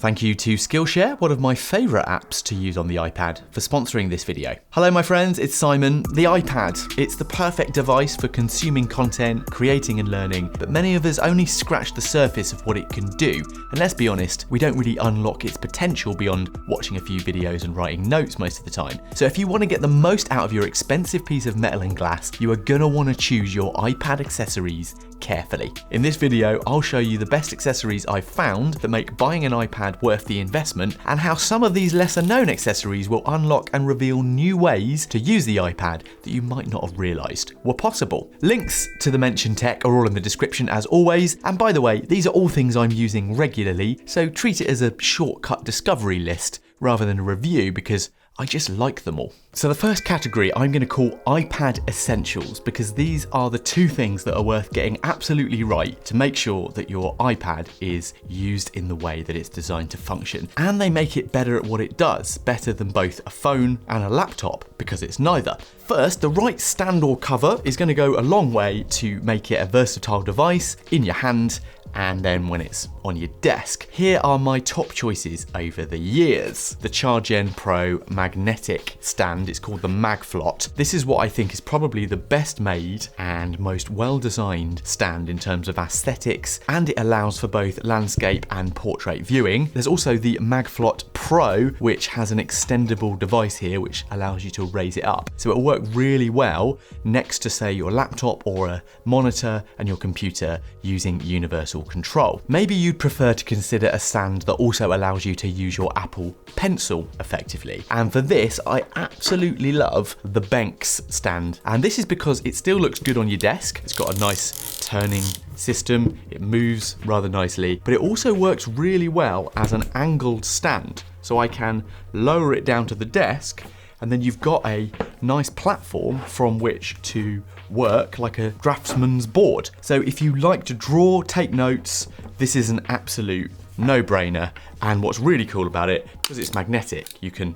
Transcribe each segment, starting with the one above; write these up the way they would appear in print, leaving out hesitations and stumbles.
Thank you to Skillshare, one of my favourite apps to use on the iPad, for sponsoring this video. Hello my friends, it's Simon. The iPad. It's the perfect device for consuming content, creating and learning, but many of us only scratch the surface of what it can do. And let's be honest, we don't really unlock its potential beyond watching a few videos and writing notes most of the time. So if you want to get the most out of your expensive piece of metal and glass, you are gonna want to choose your iPad accessories carefully. In this video, I'll show you the best accessories I've found that make buying an iPad worth the investment, and how some of these lesser known accessories will unlock and reveal new ways to use the iPad that you might not have realised were possible. Links to the mentioned tech are all in the description as always, and by the way, these are all things I'm using regularly, so treat it as a shortcut discovery list rather than a review because I just like them all. So the first category I'm going to call iPad Essentials, because these are the two things that are worth getting absolutely right to make sure that your iPad is used in the way that it's designed to function. And they make it better at what it does, better than both a phone and a laptop, because it's neither. First, the right stand or cover is going to go a long way to make it a versatile device in your hand and then when it's on your desk. Here are my top choices over the years. The Keychron Pro magnetic stand, it's called the Magflott. This is what I think is probably the best made and most well-designed stand in terms of aesthetics, and it allows for both landscape and portrait viewing. There's also the Magflott Pro, which has an extendable device here which allows you to raise it up. So it'll work really well next to, say, your laptop or a monitor and your computer using universal control. Maybe you'd prefer to consider a stand that also allows you to use your Apple Pencil effectively. And for this, I absolutely love the Banks stand. And this is because it still looks good on your desk. It's got a nice turning system. It moves rather nicely, but it also works really well as an angled stand. So I can lower it down to the desk, and then you've got a nice platform from which to work like a draftsman's board. So if you like to draw, take notes, this is an absolute no-brainer. And what's really cool about it, because it's magnetic, you can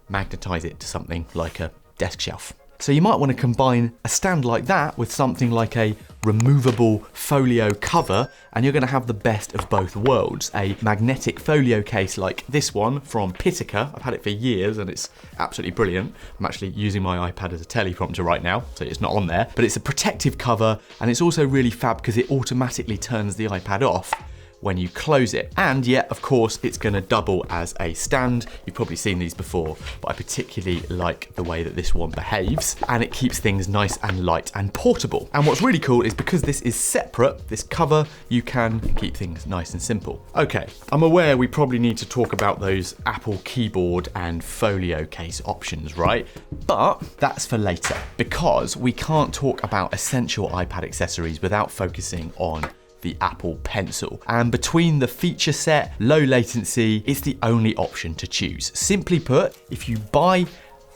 magnetize it to something like a desk shelf. So you might want to combine a stand like that with something like a removable folio cover, and you're going to have the best of both worlds. A magnetic folio case like this one from Pitica. I've had it for years and it's absolutely brilliant. I'm actually using my iPad as a teleprompter right now, so it's not on there. But it's a protective cover, and it's also really fab because it automatically turns the iPad off when you close it. And yet, of course, it's going to double as a stand. You've probably seen these before, but I particularly like the way that this one behaves, and it keeps things nice and light and portable. And what's really cool is because this is separate, this cover, you can keep things nice and simple. Okay, I'm aware we probably need to talk about those Apple keyboard and folio case options, right? But that's for later, because we can't talk about essential iPad accessories without focusing on the Apple Pencil. And between the feature set, low latency, it's the only option to choose. Simply put, if you buy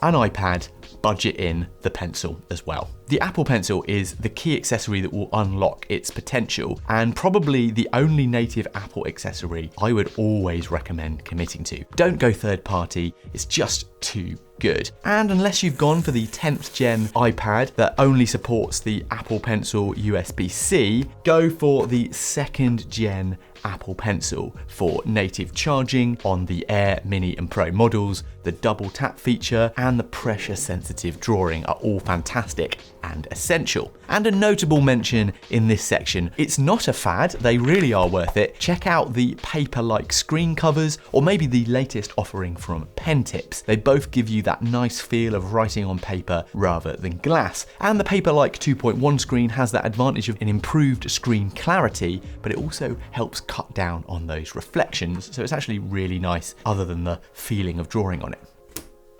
an iPad, budget in the Pencil as well. The Apple Pencil is the key accessory that will unlock its potential, and probably the only native Apple accessory I would always recommend committing to. Don't go third party, it's just too good. And unless you've gone for the 10th gen iPad that only supports the Apple Pencil USB-C, go for the 2nd gen Apple Pencil for native charging on the Air, Mini and Pro models. The double tap feature and the pressure sensitive drawing are all fantastic and essential. And a notable mention in this section, it's not a fad, they really are worth it. Check out the paper-like screen covers, or maybe the latest offering from Pen Tips. They both give you that nice feel of writing on paper rather than glass. And the paper-like 2.1 screen has that advantage of an improved screen clarity, but it also helps cut down on those reflections, so it's actually really nice other than the feeling of drawing on it.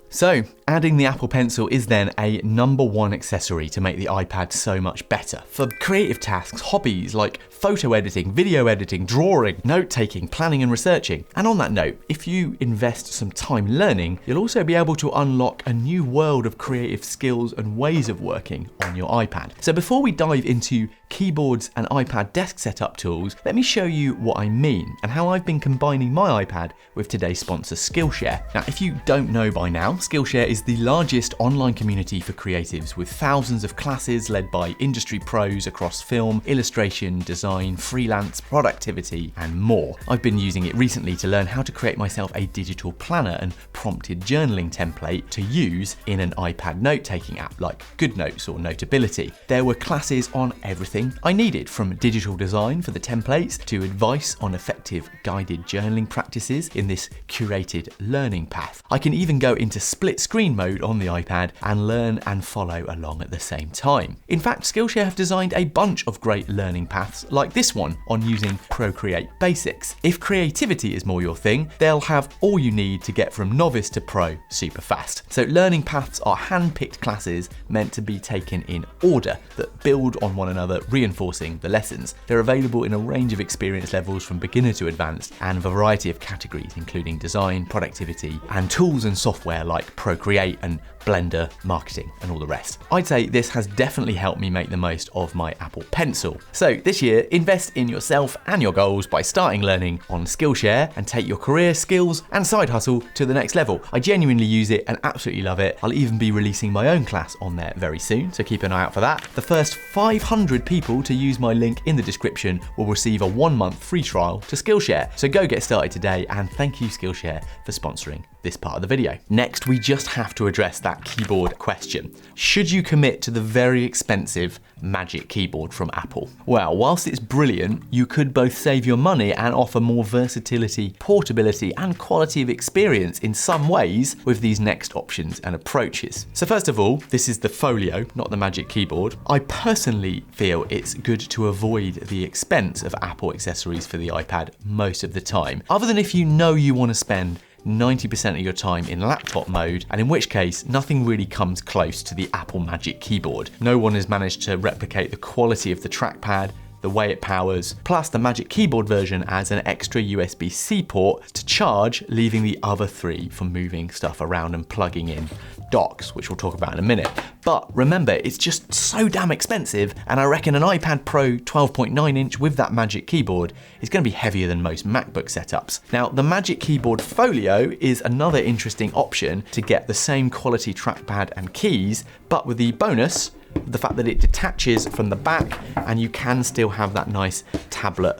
So, adding the Apple Pencil is then a #1 accessory to make the iPad so much better. For creative tasks, hobbies like photo editing, video editing, drawing, note-taking, planning and researching. And on that note, if you invest some time learning, you'll also be able to unlock a new world of creative skills and ways of working on your iPad. So before we dive into keyboards and iPad desk setup tools, let me show you what I mean and how I've been combining my iPad with today's sponsor Skillshare. Now, if you don't know by now, Skillshare is the largest online community for creatives with thousands of classes led by industry pros across film, illustration, design, freelance, productivity, and more. I've been using it recently to learn how to create myself a digital planner and prompted journaling template to use in an iPad note-taking app like GoodNotes or Notability. There were classes on everything I needed, from digital design for the templates to advice on effective guided journaling practices in this curated learning path. I can even go into split screen mode on the iPad and learn and follow along at the same time. In fact, Skillshare have designed a bunch of great learning paths like this one on using Procreate Basics. If creativity is more your thing, they'll have all you need to get from novice to pro super fast. So learning paths are hand-picked classes meant to be taken in order that build on one another, reinforcing the lessons. They're available in a range of experience levels from beginner to advanced and a variety of categories including design, productivity, and tools and software like Procreate and Blender, marketing, and all the rest. I'd say this has definitely helped me make the most of my Apple Pencil. So this year, invest in yourself and your goals by starting learning on Skillshare and take your career, skills, and side hustle to the next level. I genuinely use it and absolutely love it. I'll even be releasing my own class on there very soon, so keep an eye out for that. The first 500 people to use my link in the description will receive a 1-month free trial to Skillshare. So go get started today, and thank you Skillshare for sponsoring this part of the video. Next, we just have to address that keyboard question. Should you commit to the very expensive Magic Keyboard from Apple? Well, whilst it's brilliant, you could both save your money and offer more versatility, portability, and quality of experience in some ways with these next options and approaches. So first of all, this is the Folio, not the Magic Keyboard. I personally feel it's good to avoid the expense of Apple accessories for the iPad most of the time, other than if you know you want to spend 90% of your time in laptop mode, and in which case nothing really comes close to the Apple Magic Keyboard. No one has managed to replicate the quality of the trackpad, the way it powers, plus the Magic Keyboard version adds an extra USB-C port to charge, leaving the other three for moving stuff around and plugging in docks, which we'll talk about in a minute. But remember, it's just so damn expensive, and I reckon an iPad Pro 12.9 inch with that Magic Keyboard is going to be heavier than most MacBook setups. Now, the Magic Keyboard Folio is another interesting option to get the same quality trackpad and keys, but with the bonus, the fact that it detaches from the back and you can still have that nice tablet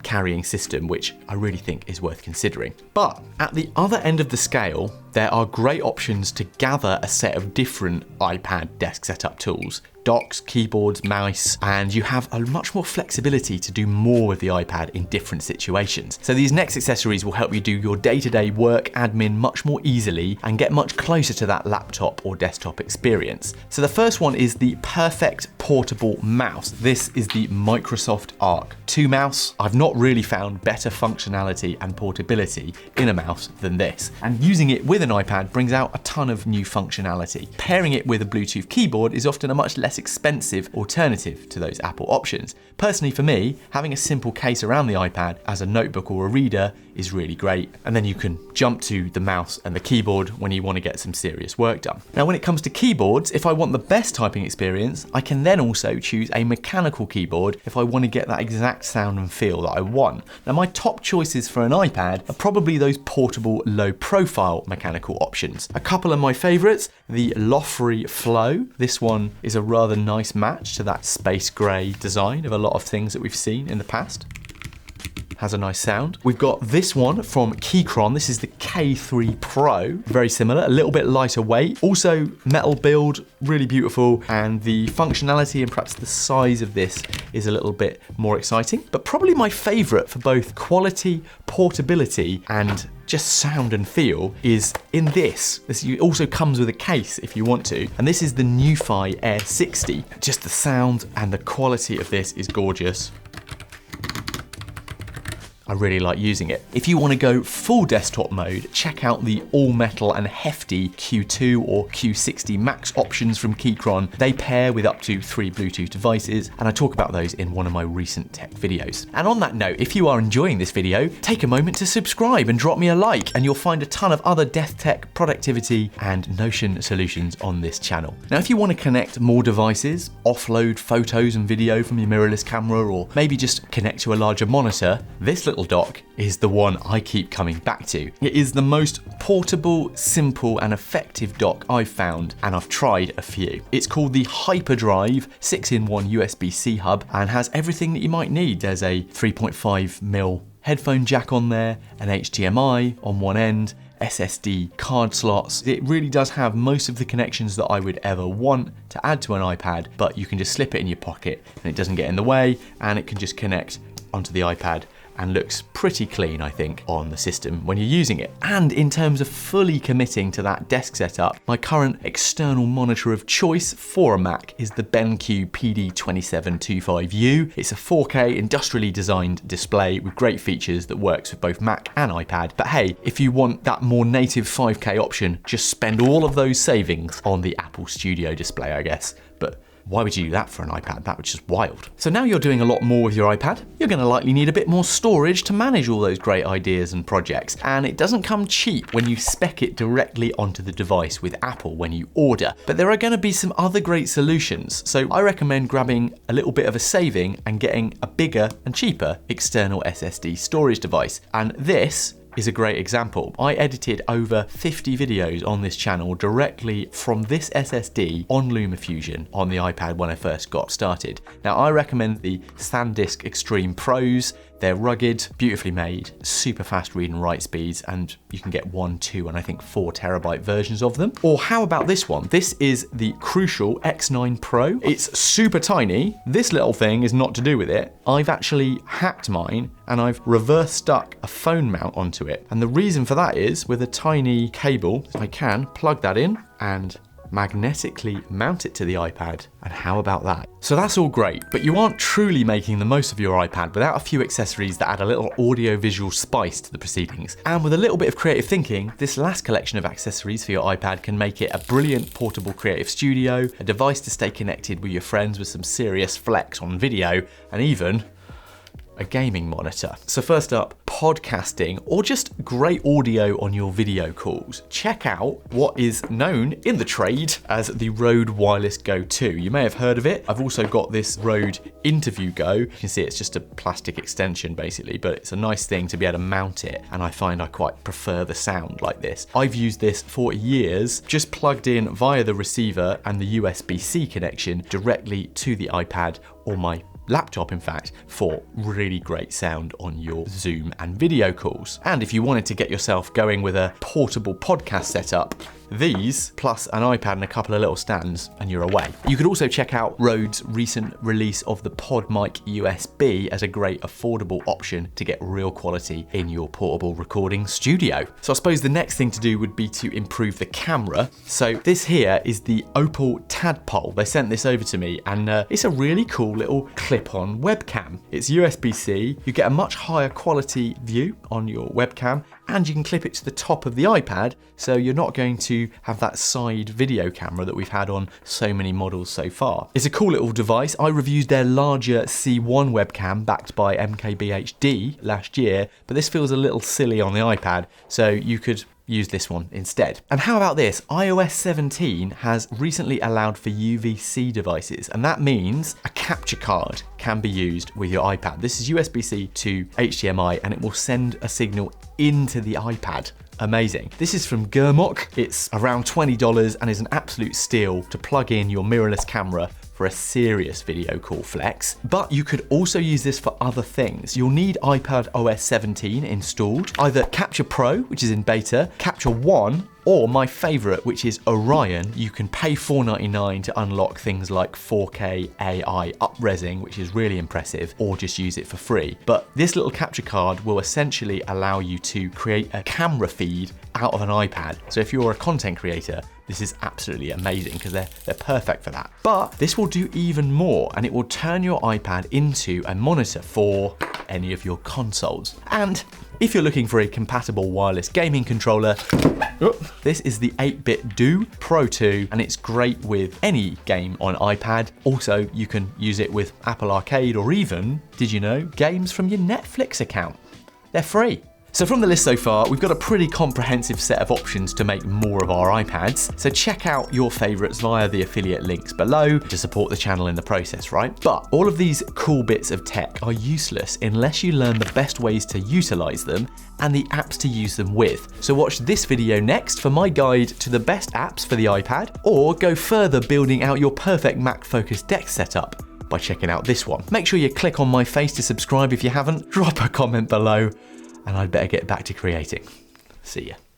carrying system, which I really think is worth considering. But at the other end of the scale, there are great options to gather a set of different iPad desk setup tools. Docks, keyboards, mouse, and you have a much more flexibility to do more with the iPad in different situations. So these next accessories will help you do your day-to-day work admin much more easily and get much closer to that laptop or desktop experience. So the first one is the perfect portable mouse. This is the Microsoft Arc 2 mouse. I've not really found better functionality and portability in a mouse than this. And using it with an iPad brings out a ton of new functionality. Pairing it with a Bluetooth keyboard is often a much less expensive alternative to those Apple options. Personally for me, having a simple case around the iPad as a notebook or a reader is really great, and then you can jump to the mouse and the keyboard when you want to get some serious work done. Now when it comes to keyboards, if I want the best typing experience, I can then also choose a mechanical keyboard if I want to get that exact sound and feel that I want. Now my top choices for an iPad are probably those portable, low profile mechanical options. A couple of my favourites, the Lofree Flow. This one is a rather nice match to that space grey design of a lot of things that we've seen in the past. Has a nice sound. We've got this one from Keychron. This is the K3 Pro. Very similar, a little bit lighter weight. Also metal build, really beautiful. And the functionality and perhaps the size of this is a little bit more exciting. But probably my favorite for both quality, portability, and just sound and feel is in this. This also comes with a case if you want to. And this is the NuFi Air 60. Just the sound and the quality of this is gorgeous. I really like using it. If you want to go full desktop mode, check out the all metal and hefty Q2 or Q60 Max options from Keychron. They pair with up to 3 Bluetooth devices, and I talk about those in one of my recent tech videos. And on that note, if you are enjoying this video, take a moment to subscribe and drop me a like, and you'll find a ton of other desk tech, productivity, and Notion solutions on this channel. Now, if you want to connect more devices, offload photos and video from your mirrorless camera, or maybe just connect to a larger monitor, this little dock is the one I keep coming back to. It is the most portable, simple, and effective dock I've found, and I've tried a few. It's called the Hyperdrive 6-in-1 USB-C hub and has everything that you might need. There's a 3.5mm headphone jack on there, an HDMI on one end, SSD card slots. It really does have most of the connections that I would ever want to add to an iPad, but you can just slip it in your pocket and it doesn't get in the way, and it can just connect onto the iPad and looks pretty clean, I think, on the system when you're using it. And in terms of fully committing to that desk setup, my current external monitor of choice for a Mac is the BenQ PD2725U. It's a 4K industrially designed display with great features that works with both Mac and iPad. But hey, if you want that more native 5K option, just spend all of those savings on the Apple Studio display, I guess. But why would you do that for an iPad? That was just wild. So now you're doing a lot more with your iPad. You're going to likely need a bit more storage to manage all those great ideas and projects. And it doesn't come cheap when you spec it directly onto the device with Apple when you order. But there are going to be some other great solutions. So I recommend grabbing a little bit of a saving and getting a bigger and cheaper external SSD storage device. And this is a great example. I edited over 50 videos on this channel directly from this SSD on LumaFusion on the iPad when I first got started. Now, I recommend the SanDisk Extreme Pros. They're rugged, beautifully made, super fast read and write speeds, and you can get 1, 2, and I think 4 terabyte versions of them. Or how about this one? This is the Crucial X9 Pro. It's super tiny. This little thing is not to do with it. I've actually hacked mine and I've reverse stuck a phone mount onto it. And the reason for that is with a tiny cable, I can plug that in and magnetically mount it to the iPad, and how about that? So that's all great, but you aren't truly making the most of your iPad without a few accessories that add a little audio-visual spice to the proceedings. And with a little bit of creative thinking, this last collection of accessories for your iPad can make it a brilliant portable creative studio, a device to stay connected with your friends with some serious flex on video, and even a gaming monitor. So first up, podcasting or just great audio on your video calls. Check out what is known in the trade as the Rode Wireless Go 2. You may have heard of it. I've also got this Rode Interview Go. You can see it's just a plastic extension basically, but it's a nice thing to be able to mount it, and I find I quite prefer the sound like this. I've used this for years, just plugged in via the receiver and the USB-C connection directly to the iPad or my laptop, in fact, for really great sound on your Zoom and video calls. And if you wanted to get yourself going with a portable podcast setup, these, plus an iPad and a couple of little stands, and you're away. You could also check out Rode's recent release of the PodMic USB as a great affordable option to get real quality in your portable recording studio. So I suppose the next thing to do would be to improve the camera. So this here is the Opal Tadpole. They sent this over to me, and it's a really cool little clip-on webcam. It's USB-C. You get a much higher quality view on your webcam, and you can clip it to the top of the iPad, so you're not going to have that side video camera that we've had on so many models so far. It's a cool little device. I reviewed their larger C1 webcam backed by MKBHD last year, but this feels a little silly on the iPad, so you could use this one instead. And how about this? iOS 17 has recently allowed for UVC devices, and that means a capture card can be used with your iPad. This is USB-C to HDMI, and it will send a signal into the iPad. Amazing. This is from Germok. It's around $20 and is an absolute steal to plug in your mirrorless camera for a serious video call flex. But you could also use this for other things. You'll need iPad OS 17 installed, either Capture Pro, which is in beta, Capture One, or my favorite, which is Orion. You can pay $4.99 to unlock things like 4K AI upresing, which is really impressive, or just use it for free. But this little capture card will essentially allow you to create a camera feed out of an iPad. So if you're a content creator, this is absolutely amazing because they're perfect for that. But this will do even more, and it will turn your iPad into a monitor for any of your consoles. And if you're looking for a compatible wireless gaming controller, this is the 8-bit Do Pro 2, and it's great with any game on iPad. Also, you can use it with Apple Arcade or even, did you know, games from your Netflix account. They're free. So from the list so far, we've got a pretty comprehensive set of options to make more of our iPads. So check out your favorites via the affiliate links below to support the channel in the process, right? But all of these cool bits of tech are useless unless you learn the best ways to utilize them and the apps to use them with. So watch this video next for my guide to the best apps for the iPad, or go further building out your perfect Mac-focused deck setup by checking out this one. Make sure you click on my face to subscribe if you haven't, drop a comment below, and I'd better get back to creating. See ya.